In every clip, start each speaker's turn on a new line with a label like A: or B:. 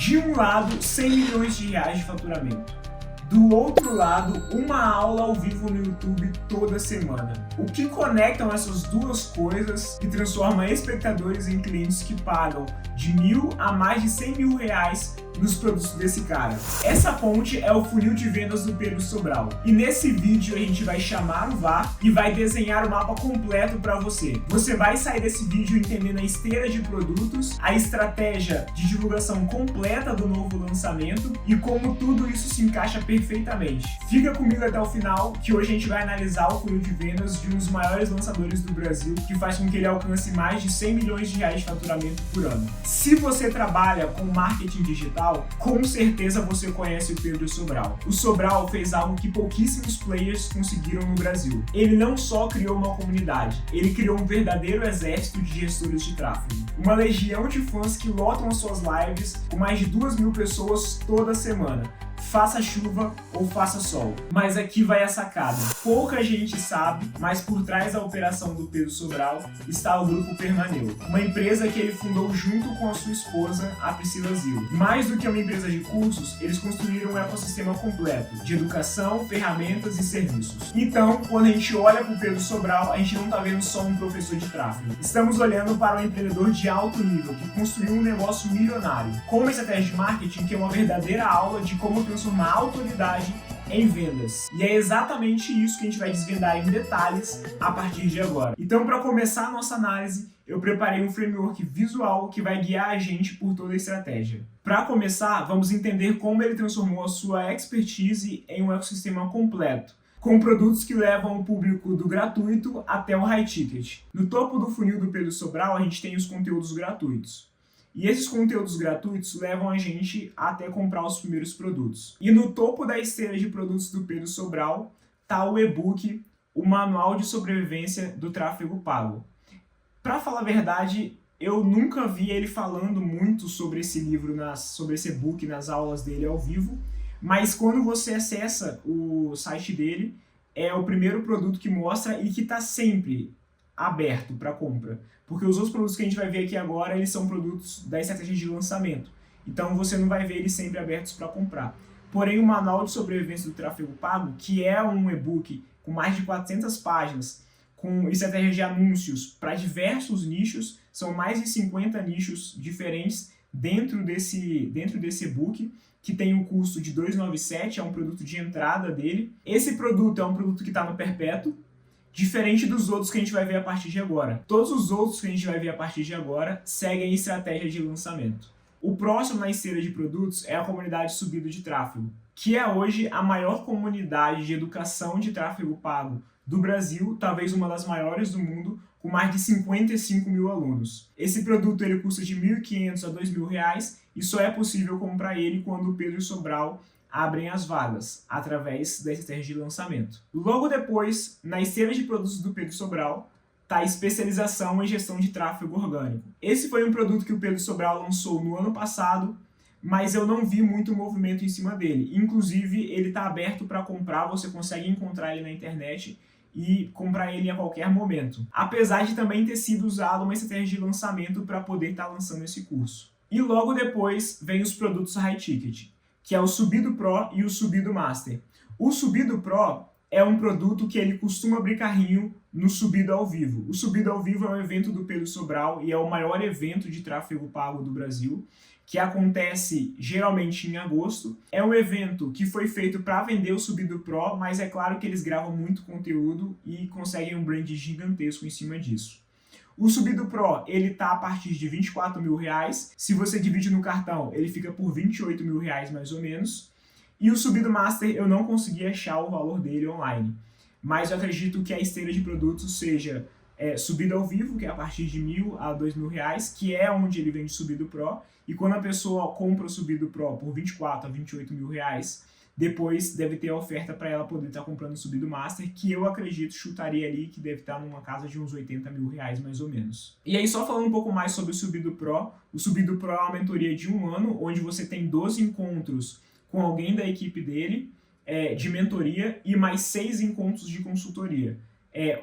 A: De um lado, 100 milhões de reais de faturamento. Do outro lado, uma aula ao vivo no YouTube toda semana. O que conectam essas duas coisas e transforma espectadores em clientes que pagam de R$1.000 a mais de R$100.000 nos produtos desse cara? Essa ponte é o funil de vendas do Pedro Sobral. E nesse vídeo a gente vai chamar o VAR e vai desenhar o mapa completo para você. Você vai sair desse vídeo entendendo a esteira de produtos, a estratégia de divulgação completa do novo lançamento e como tudo isso se encaixa perfeitamente. Fica comigo até o final, que hoje a gente vai analisar o funil de vendas de um dos maiores lançadores do Brasil, que faz com que ele alcance mais de R$100 milhões de faturamento por ano. Se você trabalha com marketing digital, com certeza você conhece o Pedro Sobral. O Sobral fez algo que pouquíssimos players conseguiram no Brasil. Ele não só criou uma comunidade, ele criou um verdadeiro exército de gestores de tráfego. Uma legião de fãs que lotam as suas lives com mais de 2.000 pessoas toda semana. Faça chuva ou faça sol. Mas aqui vai a sacada. Pouca gente sabe, mas por trás da operação do Pedro Sobral está o Grupo Permaneu, uma empresa que ele fundou junto com a sua esposa, a Priscila Zil. Mais do que uma empresa de cursos, eles construíram um ecossistema completo de educação, ferramentas e serviços. Então, quando a gente olha para o Pedro Sobral, a gente não está vendo só um professor de tráfego. Estamos olhando para um empreendedor de alto nível que construiu um negócio milionário, com uma estratégia de marketing que é uma verdadeira aula de como transformar a autoridade em vendas. E é exatamente isso que a gente vai desvendar em detalhes a partir de agora. Então, para começar a nossa análise, eu preparei um framework visual que vai guiar a gente por toda a estratégia. Para começar, vamos entender como ele transformou a sua expertise em um ecossistema completo, com produtos que levam o público do gratuito até o high ticket. No topo do funil do Pedro Sobral, a gente tem os conteúdos gratuitos. E esses conteúdos gratuitos levam a gente até comprar os primeiros produtos. E no topo da esteira de produtos do Pedro Sobral está o e-book, o Manual de Sobrevivência do Tráfego Pago. Para falar a verdade, eu nunca vi ele falando muito sobre esse livro, sobre esse e-book nas aulas dele ao vivo, mas quando você acessa o site dele, é o primeiro produto que mostra e que está sempre aberto para compra. Porque os outros produtos que a gente vai ver aqui agora, eles são produtos da estratégia de lançamento. Então você não vai ver eles sempre abertos para comprar. Porém, o Manual de Sobrevivência do Tráfego Pago, que é um e-book com mais de 400 páginas, com estratégia de anúncios para diversos nichos, são mais de 50 nichos diferentes dentro desse e-book, que tem um custo de R$ 297, é um produto de entrada dele. Esse produto é um produto que está no perpétuo, diferente dos outros que a gente vai ver a partir de agora. Todos os outros que a gente vai ver a partir de agora seguem a estratégia de lançamento. O próximo na esteira de produtos é a comunidade Subido de Tráfego, que é hoje a maior comunidade de educação de tráfego pago do Brasil, talvez uma das maiores do mundo, com mais de 55 mil alunos. Esse produto ele custa de R$ 1.500 a R$ 2.000 e só é possível comprar ele quando o Pedro Sobral abrem as vagas, através da estratégia de lançamento. Logo depois, na esteira de produtos do Pedro Sobral, está a especialização em gestão de tráfego orgânico. Esse foi um produto que o Pedro Sobral lançou no ano passado, mas eu não vi muito movimento em cima dele. Inclusive, ele está aberto para comprar, você consegue encontrar ele na internet e comprar ele a qualquer momento. Apesar de também ter sido usado uma estratégia de lançamento para poder estar lançando esse curso. E logo depois, vem os produtos high ticket, que é o Subido Pro e o Subido Master. O Subido Pro é um produto que ele costuma abrir carrinho no Subido ao Vivo. O Subido ao Vivo é um evento do Pedro Sobral e é o maior evento de tráfego pago do Brasil, que acontece geralmente em agosto. É um evento que foi feito para vender o Subido Pro, mas é claro que eles gravam muito conteúdo e conseguem um brand gigantesco em cima disso. O Subido Pro, ele tá a partir de R$ 24.000. Se você divide no cartão, ele fica por R$ 28.000 mais ou menos. E o Subido Master, eu não consegui achar o valor dele online. Mas eu acredito que a esteira de produtos seja Subido ao Vivo, que é a partir de R$ 1.000 a R$ 2.000, que é onde ele vende Subido Pro. E quando a pessoa compra o Subido Pro por R$ 24.000 a R$ 28.000, depois deve ter a oferta para ela poder estar comprando o Subido Master, que eu acredito, chutaria ali, que deve estar numa casa de uns R$ 80.000 mais ou menos. E aí, só falando um pouco mais sobre o Subido Pro é uma mentoria de 1 ano, onde você tem 12 encontros com alguém da equipe dele, de mentoria, e mais 6 encontros de consultoria.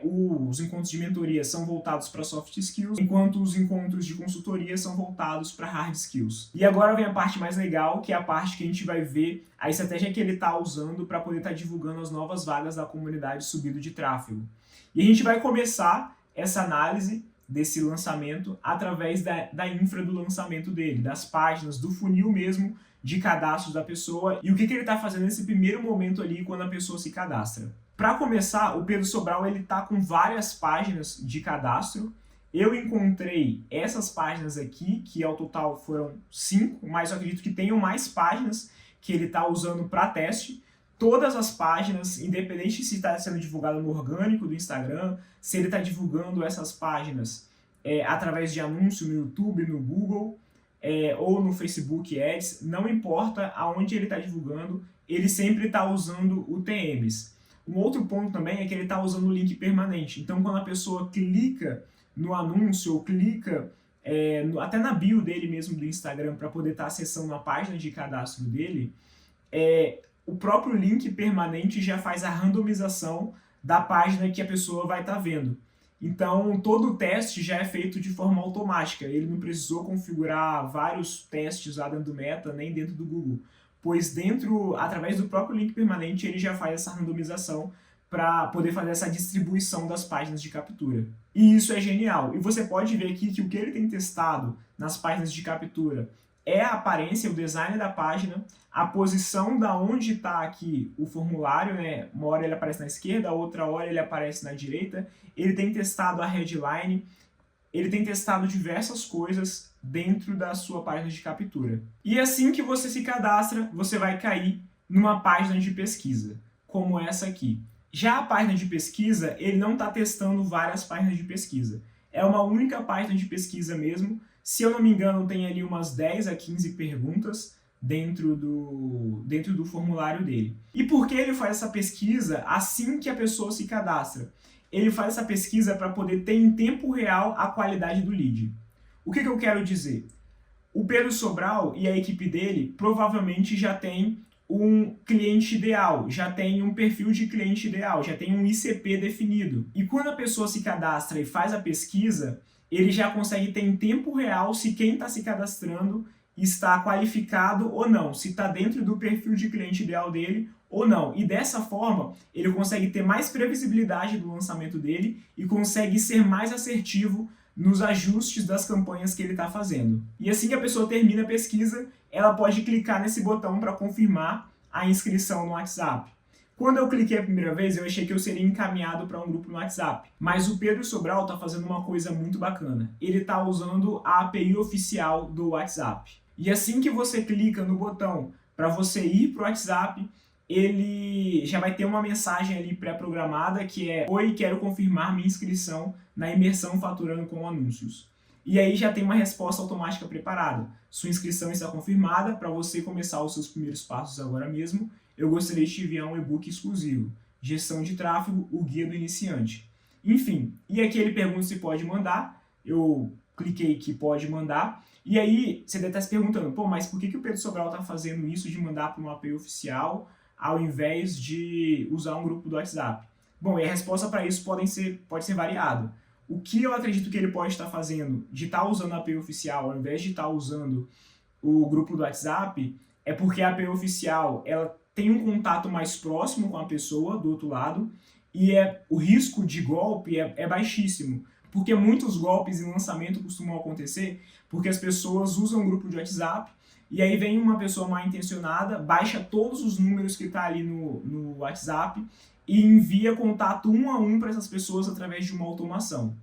A: Os encontros de mentoria são voltados para soft skills, enquanto os encontros de consultoria são voltados para hard skills. E agora vem a parte mais legal, que é a parte que a gente vai ver a estratégia que ele está usando para poder estar divulgando as novas vagas da comunidade Subido de Tráfego. E a gente vai começar essa análise desse lançamento através da infra do lançamento dele, das páginas, do funil mesmo de cadastro da pessoa e o que ele está fazendo nesse primeiro momento ali quando a pessoa se cadastra. Para começar, o Pedro Sobral ele tá com várias páginas de cadastro. Eu encontrei essas páginas aqui, que ao total foram 5, mas eu acredito que tenham mais páginas que ele está usando para teste. Todas as páginas, independente se está sendo divulgado no orgânico do Instagram, se ele está divulgando essas páginas através de anúncio no YouTube, no Google ou no Facebook Ads, não importa aonde ele está divulgando, ele sempre está usando o TMs. Um outro ponto também é que ele está usando o link permanente. Então, quando a pessoa clica no anúncio ou clica até na bio dele mesmo do Instagram para poder estar acessando a página de cadastro dele, o próprio link permanente já faz a randomização da página que a pessoa vai estar vendo. Então, todo o teste já é feito de forma automática. Ele não precisou configurar vários testes lá dentro do Meta, nem dentro do Google, pois através do próprio link permanente, ele já faz essa randomização para poder fazer essa distribuição das páginas de captura. E isso é genial. E você pode ver aqui que o que ele tem testado nas páginas de captura é a aparência, o design da página, a posição da onde está aqui o formulário, né? Uma hora ele aparece na esquerda, outra hora ele aparece na direita. Ele tem testado a headline, ele tem testado diversas coisas dentro da sua página de captura. E assim que você se cadastra, você vai cair numa página de pesquisa, como essa aqui. Já a página de pesquisa, ele não está testando várias páginas de pesquisa. É uma única página de pesquisa mesmo. Se eu não me engano, tem ali umas 10 a 15 perguntas dentro do formulário dele. E por que ele faz essa pesquisa assim que a pessoa se cadastra? Ele faz essa pesquisa para poder ter em tempo real a qualidade do lead. O que eu quero dizer? O Pedro Sobral e a equipe dele provavelmente já tem um cliente ideal, já tem um perfil de cliente ideal, já tem um ICP definido. E quando a pessoa se cadastra e faz a pesquisa, ele já consegue ter em tempo real se quem está se cadastrando está qualificado ou não, se está dentro do perfil de cliente ideal dele ou não. E dessa forma, ele consegue ter mais previsibilidade do lançamento dele e consegue ser mais assertivo nos ajustes das campanhas que ele está fazendo. E assim que a pessoa termina a pesquisa, ela pode clicar nesse botão para confirmar a inscrição no WhatsApp. Quando eu cliquei a primeira vez, eu achei que eu seria encaminhado para um grupo no WhatsApp. Mas o Pedro Sobral está fazendo uma coisa muito bacana. Ele está usando a API oficial do WhatsApp. E assim que você clica no botão para você ir para o WhatsApp, ele já vai ter uma mensagem ali pré-programada que é: "Oi, quero confirmar minha inscrição na imersão Faturando com Anúncios". E aí já tem uma resposta automática preparada. Sua inscrição está confirmada. Para você começar os seus primeiros passos agora mesmo, eu gostaria de te enviar um e-book exclusivo, Gestão de Tráfego, o Guia do Iniciante. Enfim, e aqui ele pergunta se pode mandar. Eu cliquei que pode mandar. E aí você deve estar se perguntando: pô, mas por que o Pedro Sobral está fazendo isso de mandar para uma API oficial ao invés de usar um grupo do WhatsApp? Bom, e a resposta para isso pode ser variada. O que eu acredito que ele pode estar fazendo de estar usando a API oficial ao invés de estar usando o grupo do WhatsApp é porque a API oficial ela tem um contato mais próximo com a pessoa do outro lado e o risco de golpe é baixíssimo. Porque muitos golpes em lançamento costumam acontecer porque as pessoas usam um grupo de WhatsApp e aí vem uma pessoa mal intencionada, baixa todos os números que está ali no WhatsApp e envia contato um a um para essas pessoas através de uma automação,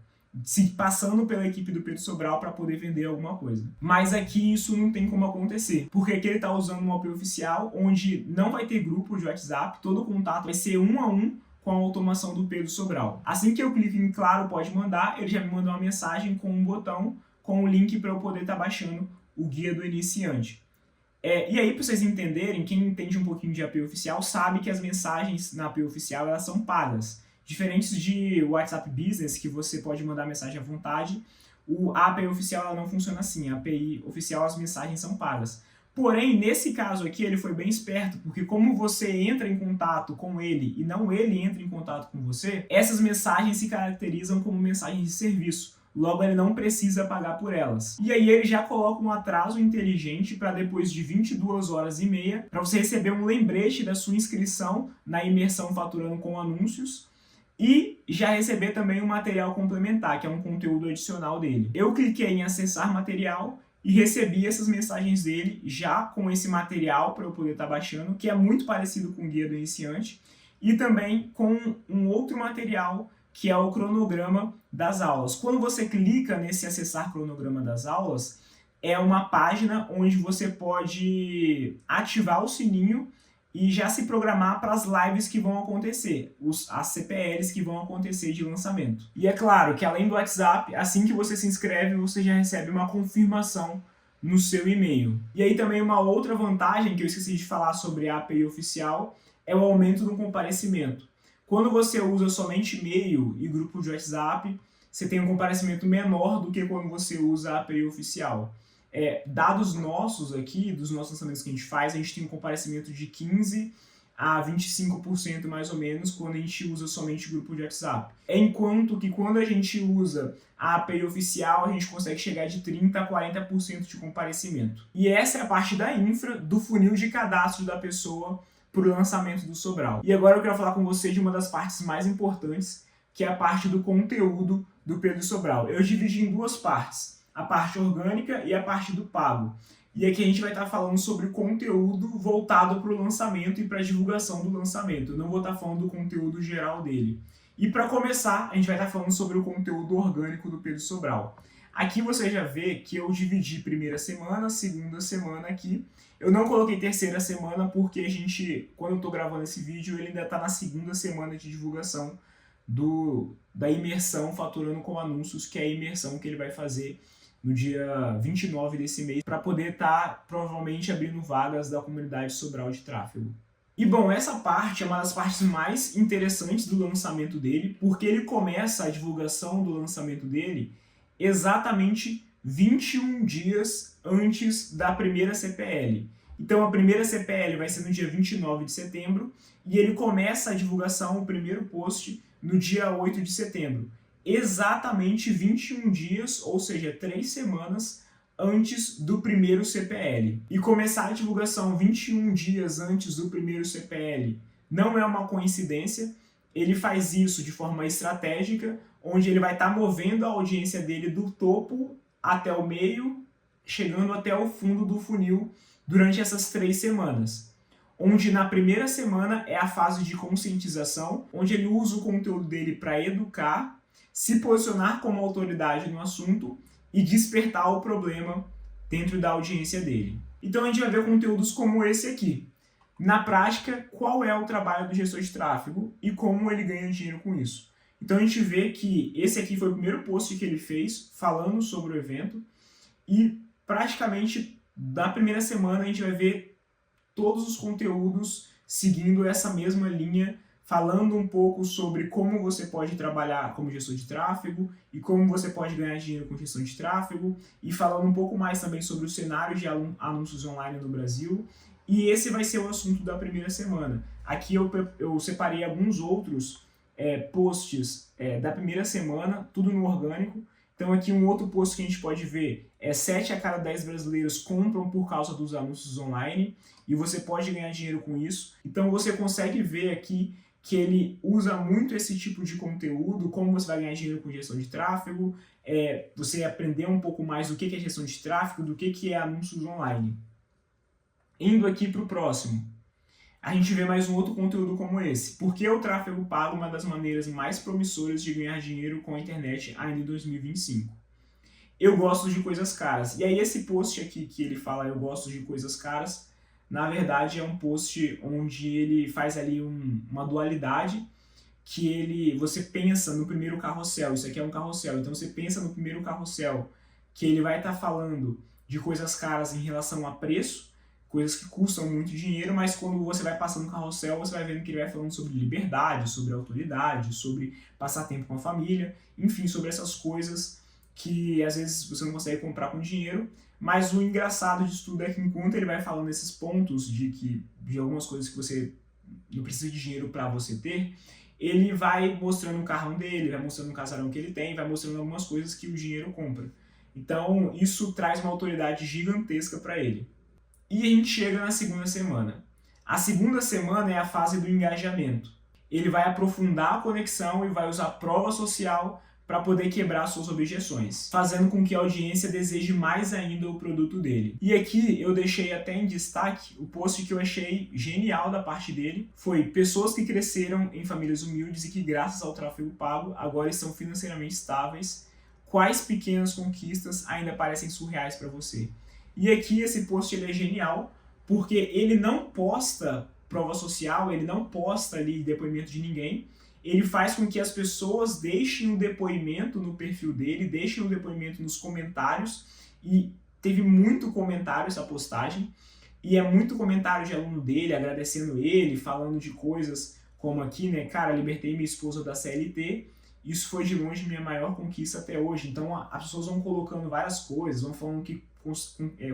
A: passando pela equipe do Pedro Sobral para poder vender alguma coisa. Mas aqui isso não tem como acontecer, porque aqui ele está usando uma API oficial onde não vai ter grupo de WhatsApp, todo o contato vai ser um a um com a automação do Pedro Sobral. Assim que eu clico em Claro, pode mandar, ele já me mandou uma mensagem com um botão, com um link para eu poder estar baixando o Guia do Iniciante. E aí, para vocês entenderem, quem entende um pouquinho de API oficial sabe que as mensagens na API oficial elas são pagas. Diferentes de WhatsApp Business, que você pode mandar mensagem à vontade, a API oficial ela não funciona assim. A API oficial, as mensagens são pagas. Porém, nesse caso aqui, ele foi bem esperto, porque como você entra em contato com ele e não ele entra em contato com você, essas mensagens se caracterizam como mensagens de serviço. Logo, ele não precisa pagar por elas. E aí ele já coloca um atraso inteligente para depois de 22 horas e meia, para você receber um lembrete da sua inscrição na imersão Faturando com Anúncios, e já receber também um material complementar, que é um conteúdo adicional dele. Eu cliquei em acessar material e recebi essas mensagens dele já com esse material para eu poder estar baixando, que é muito parecido com o Guia do Iniciante, e também com um outro material que é o cronograma das aulas. Quando você clica nesse acessar cronograma das aulas, é uma página onde você pode ativar o sininho e já se programar para as lives que vão acontecer, as CPLs que vão acontecer de lançamento. E é claro que além do WhatsApp, assim que você se inscreve, você já recebe uma confirmação no seu e-mail. E aí também uma outra vantagem que eu esqueci de falar sobre a API oficial é o aumento do comparecimento. Quando você usa somente e-mail e grupo de WhatsApp, você tem um comparecimento menor do que quando você usa a API oficial. Dados nossos aqui, dos nossos lançamentos que a gente faz, a gente tem um comparecimento de 15% a 25% mais ou menos quando a gente usa somente grupo de WhatsApp. Enquanto que quando a gente usa a API oficial, a gente consegue chegar de 30% a 40% de comparecimento. E essa é a parte da infra do funil de cadastro da pessoa para o lançamento do Sobral. E agora eu quero falar com você de uma das partes mais importantes, que é a parte do conteúdo do Pedro Sobral. Eu dividi em duas partes, a parte orgânica e a parte do pago. E aqui a gente vai estar falando sobre conteúdo voltado para o lançamento e para a divulgação do lançamento. Eu não vou estar falando do conteúdo geral dele. E para começar, a gente vai estar falando sobre o conteúdo orgânico do Pedro Sobral. Aqui você já vê que eu dividi primeira semana, segunda semana aqui. Eu não coloquei terceira semana porque quando eu estou gravando esse vídeo, ele ainda está na segunda semana de divulgação da imersão Faturando com Anúncios, que é a imersão que ele vai fazer no dia 29 desse mês, para poder estar provavelmente abrindo vagas da comunidade Sobral de Tráfego. E bom, essa parte é uma das partes mais interessantes do lançamento dele, porque ele começa a divulgação do lançamento dele exatamente 21 dias antes da primeira CPL. Então a primeira CPL vai ser no dia 29 de setembro e ele começa a divulgação, o primeiro post, no dia 8 de setembro. Exatamente 21 dias, ou seja, 3 semanas antes do primeiro CPL. E começar a divulgação 21 dias antes do primeiro CPL não é uma coincidência, ele faz isso de forma estratégica, onde ele vai estar movendo a audiência dele do topo até o meio, chegando até o fundo do funil durante essas 3 semanas. Onde na primeira semana é a fase de conscientização, onde ele usa o conteúdo dele para educar, se posicionar como autoridade no assunto e despertar o problema dentro da audiência dele. Então a gente vai ver conteúdos como esse aqui. Na prática, qual é o trabalho do gestor de tráfego e como ele ganha dinheiro com isso. Então a gente vê que esse aqui foi o primeiro post que ele fez falando sobre o evento e praticamente na primeira semana a gente vai ver todos os conteúdos seguindo essa mesma linha, falando um pouco sobre como você pode trabalhar como gestor de tráfego e como você pode ganhar dinheiro com gestão de tráfego e falando um pouco mais também sobre o cenário de anúncios online no Brasil. E esse vai ser o assunto da primeira semana. Aqui eu separei alguns outros posts da primeira semana, tudo no orgânico. Então aqui um outro post que a gente pode ver 7 a cada 10 brasileiros compram por causa dos anúncios online e você pode ganhar dinheiro com isso. Então você consegue ver aqui que ele usa muito esse tipo de conteúdo, como você vai ganhar dinheiro com gestão de tráfego, você aprender um pouco mais do que é gestão de tráfego, do que é anúncios online. Indo aqui para o próximo, a gente vê mais um outro conteúdo como esse. Por que o tráfego pago é uma das maneiras mais promissoras de ganhar dinheiro com a internet ainda em 2025? Eu gosto de coisas caras. E aí esse post aqui que ele fala eu gosto de coisas caras, na verdade é um post onde ele faz ali uma dualidade, que você pensa no primeiro carrossel, isso aqui é um carrossel, então você pensa no primeiro carrossel, que ele vai estar falando de coisas caras em relação a preço, coisas que custam muito dinheiro, mas quando você vai passando no carrossel, você vai vendo que ele vai falando sobre liberdade, sobre autoridade, sobre passar tempo com a família, enfim, sobre essas coisas que às vezes você não consegue comprar com dinheiro, mas o engraçado disso tudo é que enquanto ele vai falando esses pontos de algumas coisas que você não precisa de dinheiro para você ter, ele vai mostrando o carrão dele, vai mostrando o casarão que ele tem, vai mostrando algumas coisas que o dinheiro compra. Então isso traz uma autoridade gigantesca para ele. E a gente chega na segunda semana. A segunda semana é a fase do engajamento. Ele vai aprofundar a conexão e vai usar prova social para poder quebrar suas objeções, fazendo com que a audiência deseje mais ainda o produto dele. E aqui eu deixei até em destaque o post que eu achei genial da parte dele, foi pessoas que cresceram em famílias humildes e que graças ao tráfego pago agora estão financeiramente estáveis. Quais pequenas conquistas ainda parecem surreais para você? E aqui esse post ele é genial, porque ele não posta prova social, ele não posta ali depoimento de ninguém, ele faz com que as pessoas deixem um depoimento no perfil dele, deixem um depoimento nos comentários, e teve muito comentário essa postagem, e é muito comentário de aluno dele, agradecendo ele, falando de coisas como aqui, né, cara, libertei minha esposa da CLT, isso foi de longe minha maior conquista até hoje. Então as pessoas vão colocando várias coisas, vão falando que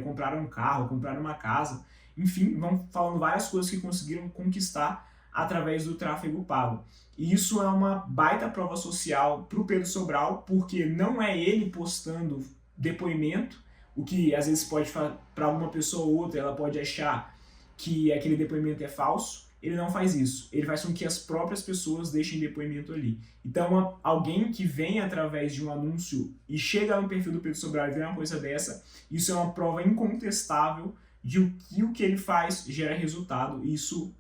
A: compraram um carro, compraram uma casa, enfim, vão falando várias coisas que conseguiram conquistar através do tráfego pago. E isso é uma baita prova social para o Pedro Sobral, porque não é ele postando depoimento, o que às vezes pode, para uma pessoa ou outra, ela pode achar que aquele depoimento é falso. Ele não faz isso, ele faz com que as próprias pessoas deixem depoimento ali. Então, alguém que vem através de um anúncio e chega no perfil do Pedro Sobral e vê uma coisa dessa, isso é uma prova incontestável de que o que ele faz gera resultado. Isso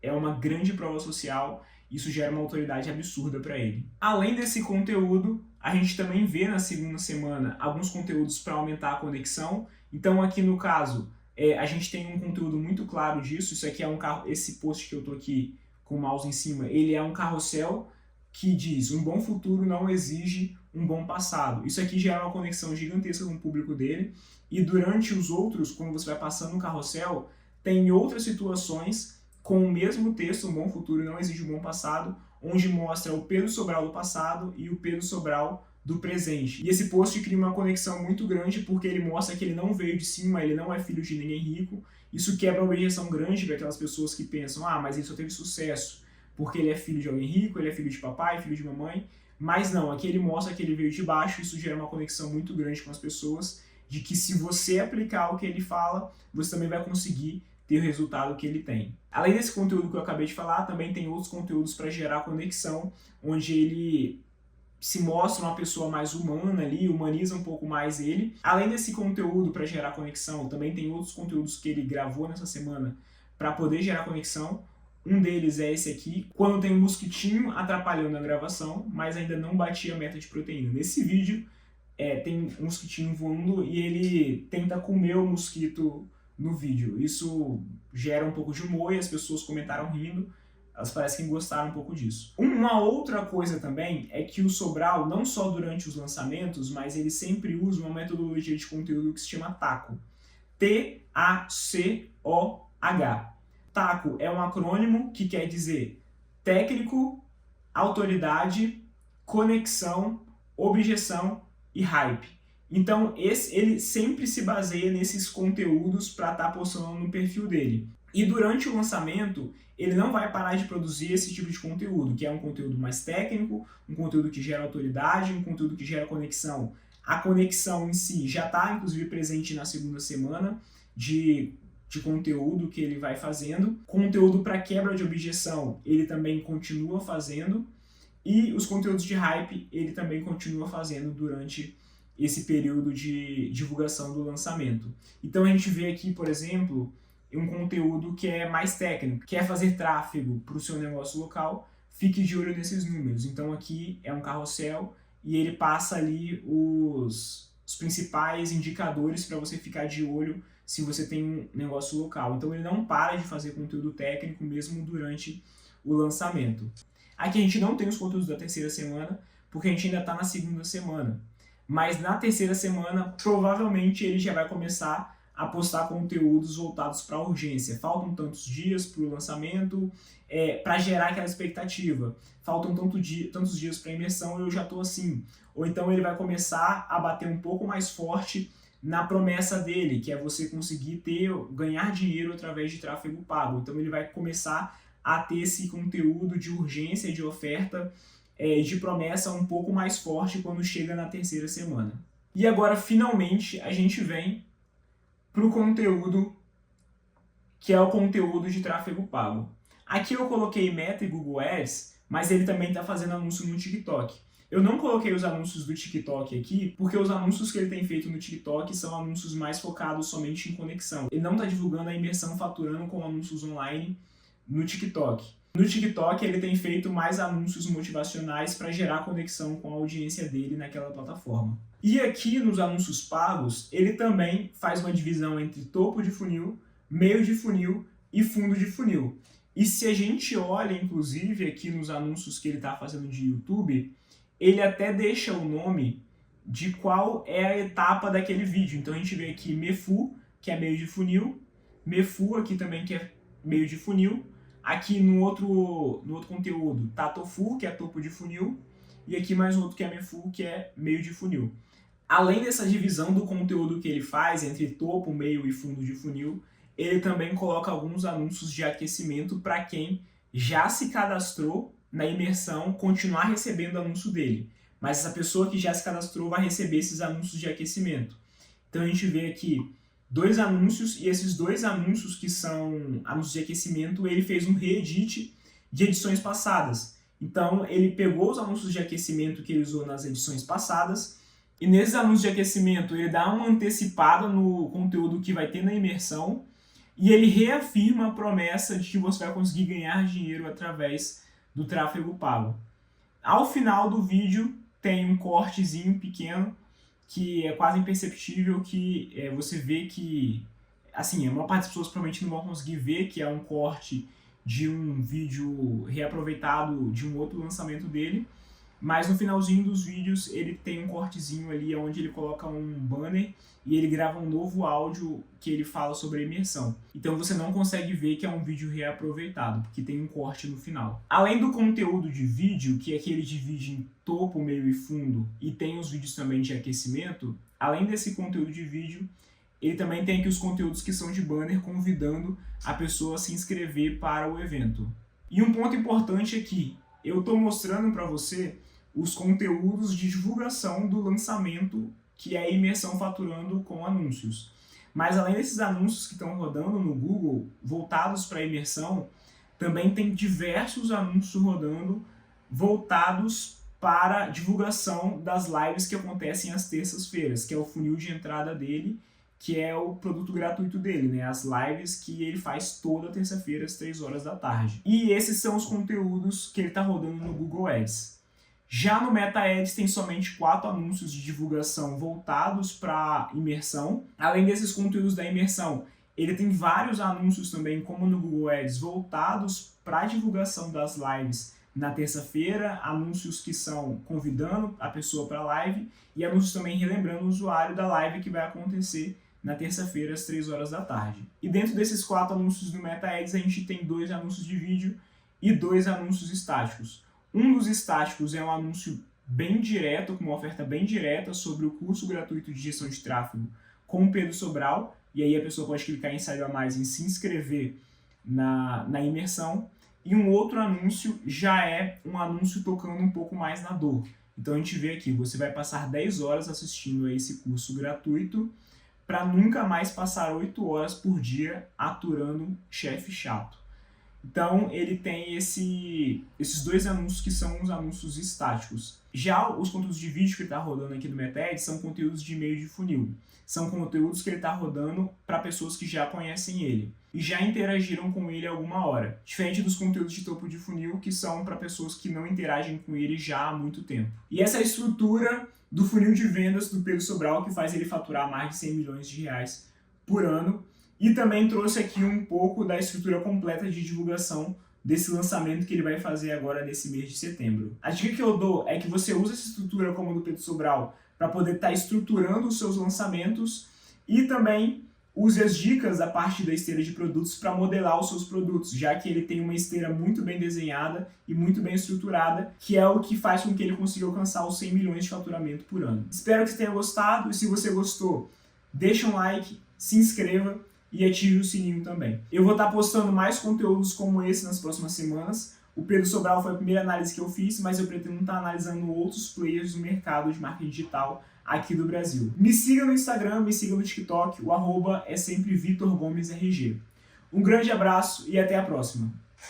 A: é uma grande prova social, isso gera uma autoridade absurda para ele. Além desse conteúdo, a gente também vê na segunda semana alguns conteúdos para aumentar a conexão. Então, aqui no caso, a gente tem um conteúdo muito claro disso. Isso aqui é um carro, esse post que eu tô aqui com o mouse em cima, ele é um carrossel que diz: um bom futuro não exige um bom passado. Isso aqui gera uma conexão gigantesca com o público dele, e durante os outros, quando você vai passando no carrossel, tem outras situações com o mesmo texto, um bom futuro não exige um bom passado, onde mostra o Pedro Sobral do passado e o Pedro Sobral do presente. E esse post cria uma conexão muito grande, porque ele mostra que ele não veio de cima, ele não é filho de ninguém rico. Isso quebra uma objeção grande para aquelas pessoas que pensam: ah, mas ele só teve sucesso porque ele é filho de alguém rico, ele é filho de papai, filho de mamãe. Mas não, aqui ele mostra que ele veio de baixo. Isso gera uma conexão muito grande com as pessoas, de que se você aplicar o que ele fala, você também vai conseguir ter o resultado que ele tem. Além desse conteúdo que eu acabei de falar, também tem outros conteúdos para gerar conexão, onde ele se mostra uma pessoa mais humana ali, humaniza um pouco mais ele. Além desse conteúdo para gerar conexão, também tem outros conteúdos que ele gravou nessa semana para poder gerar conexão. Um deles é esse aqui, quando tem um mosquitinho atrapalhando a gravação, mas ainda não batia a meta de proteína. Nesse vídeo, tem um mosquitinho voando e ele tenta comer o mosquito no vídeo. Isso gera um pouco de humor e as pessoas comentaram rindo. Elas parecem que gostaram um pouco disso. Uma outra coisa também é que o Sobral, não só durante os lançamentos, mas ele sempre usa uma metodologia de conteúdo que se chama TACO. T-A-C-O-H. TACO é um acrônimo que quer dizer técnico, autoridade, conexão, objeção e hype. Então, ele sempre se baseia nesses conteúdos para estar postando no perfil dele. E durante o lançamento, ele não vai parar de produzir esse tipo de conteúdo, que é um conteúdo mais técnico, um conteúdo que gera autoridade, um conteúdo que gera conexão. A conexão em si já está, inclusive, presente na segunda semana de conteúdo que ele vai fazendo. Conteúdo para quebra de objeção, ele também continua fazendo. E os conteúdos de hype, ele também continua fazendo durante esse período de divulgação do lançamento. Então a gente vê aqui, por exemplo, um conteúdo que é mais técnico, quer fazer tráfego para o seu negócio local, fique de olho nesses números. Então aqui é um carrossel e ele passa ali os principais indicadores para você ficar de olho se você tem um negócio local. Então ele não para de fazer conteúdo técnico mesmo durante o lançamento. Aqui a gente não tem os conteúdos da terceira semana, porque a gente ainda está na segunda semana. Mas na terceira semana, provavelmente ele já vai começar a postar conteúdos voltados para a urgência. Faltam tantos dias para o lançamento, para gerar aquela expectativa. Faltam tantos dias para a imersão e eu já estou assim. ou então ele vai começar a bater um pouco mais forte na promessa dele, que é você conseguir ganhar dinheiro através de tráfego pago. Então ele vai começar a ter esse conteúdo de urgência, de oferta, de promessa um pouco mais forte quando chega na terceira semana. E agora, finalmente, a gente vem para o conteúdo que é o conteúdo de tráfego pago. Aqui eu coloquei Meta e Google Ads, mas ele também está fazendo anúncio no TikTok. Eu não coloquei os anúncios do TikTok aqui, porque os anúncios que ele tem feito no TikTok são anúncios mais focados somente em conexão. Ele não está divulgando a imersão faturando com anúncios online no TikTok. No TikTok ele tem feito mais anúncios motivacionais para gerar conexão com a audiência dele naquela plataforma. E aqui nos anúncios pagos, ele também faz uma divisão entre topo de funil, meio de funil e fundo de funil. E se a gente olha, inclusive, aqui nos anúncios que ele está fazendo de YouTube, ele até deixa o nome de qual é a etapa daquele vídeo. Então a gente vê aqui MEFU, que é meio de funil, MEFU aqui também, que é meio de funil, aqui no outro conteúdo tá TOFU, que é topo de funil, e aqui mais outro que é MEFU, que é meio de funil. Além dessa divisão do conteúdo que ele faz entre topo, meio e fundo de funil, ele também coloca alguns anúncios de aquecimento para quem já se cadastrou na imersão continuar recebendo o anúncio dele. Mas essa pessoa que já se cadastrou vai receber esses anúncios de aquecimento. Então a gente vê aqui 2 anúncios, e esses 2 anúncios que são anúncios de aquecimento, ele fez um reedit de edições passadas. Então ele pegou os anúncios de aquecimento que ele usou nas edições passadas, e nesses anúncios de aquecimento ele dá uma antecipada no conteúdo que vai ter na imersão, e ele reafirma a promessa de que você vai conseguir ganhar dinheiro através do tráfego pago. Ao final do vídeo tem um cortezinho pequeno que é quase imperceptível, que você vê que, assim, a maior parte das pessoas provavelmente não vão conseguir ver que é um corte de um vídeo reaproveitado de um outro lançamento dele, mas no finalzinho dos vídeos ele tem um cortezinho ali onde ele coloca um banner e ele grava um novo áudio que ele fala sobre a imersão. Então você não consegue ver que é um vídeo reaproveitado, porque tem um corte no final. Além do conteúdo de vídeo, que é que ele divide em topo, meio e fundo, e tem os vídeos também de aquecimento, além desse conteúdo de vídeo, ele também tem aqui os conteúdos que são de banner, convidando a pessoa a se inscrever para o evento. E um ponto importante aqui, eu estou mostrando para você os conteúdos de divulgação do lançamento, que é a imersão faturando com anúncios. Mas além desses anúncios que estão rodando no Google, voltados para a imersão, também tem diversos anúncios rodando voltados para divulgação das lives que acontecem às terças-feiras, que é o funil de entrada dele, que é o produto gratuito dele, né? As lives que ele faz toda terça-feira às 3 horas da tarde. E esses são os conteúdos que ele está rodando no Google Ads. Já no Meta Ads tem somente 4 anúncios de divulgação voltados para imersão. Além desses conteúdos da imersão, ele tem vários anúncios também, como no Google Ads, voltados para a divulgação das lives na terça-feira, anúncios que são convidando a pessoa para a live e anúncios também relembrando o usuário da live que vai acontecer na terça-feira às 3 horas da tarde. E dentro desses 4 anúncios do Meta Ads, a gente tem 2 anúncios de vídeo e 2 anúncios estáticos. Um dos estáticos é um anúncio bem direto, com uma oferta bem direta sobre o curso gratuito de gestão de tráfego com o Pedro Sobral, e aí a pessoa pode clicar em Saiba Mais, em se inscrever na imersão. E um outro anúncio já é um anúncio tocando um pouco mais na dor. Então a gente vê aqui, você vai passar 10 horas assistindo a esse curso gratuito para nunca mais passar 8 horas por dia aturando um chefe chato. Então ele tem esses 2 anúncios que são os anúncios estáticos. Já os conteúdos de vídeo que ele está rodando aqui no Meta Ads são conteúdos de meio de funil. São conteúdos que ele está rodando para pessoas que já conhecem ele e já interagiram com ele alguma hora. Diferente dos conteúdos de topo de funil, que são para pessoas que não interagem com ele já há muito tempo. E essa é a estrutura do funil de vendas do Pedro Sobral, que faz ele faturar mais de 100 milhões de reais por ano. E também trouxe aqui um pouco da estrutura completa de divulgação desse lançamento que ele vai fazer agora nesse mês de setembro. A dica que eu dou é que você use essa estrutura como a do Pedro Sobral para poder estar estruturando os seus lançamentos e também use as dicas a partir da esteira de produtos para modelar os seus produtos, já que ele tem uma esteira muito bem desenhada e muito bem estruturada, que é o que faz com que ele consiga alcançar os 100 milhões de faturamento por ano. Espero que você tenha gostado, e se você gostou, deixa um like, se inscreva e ative o sininho também. Eu vou estar postando mais conteúdos como esse nas próximas semanas. O Pedro Sobral foi a primeira análise que eu fiz, mas eu pretendo estar analisando outros players do mercado de marketing digital aqui do Brasil. Me siga no Instagram, me siga no TikTok, o @é sempre Vitor Gomes RG. Um grande abraço e até a próxima!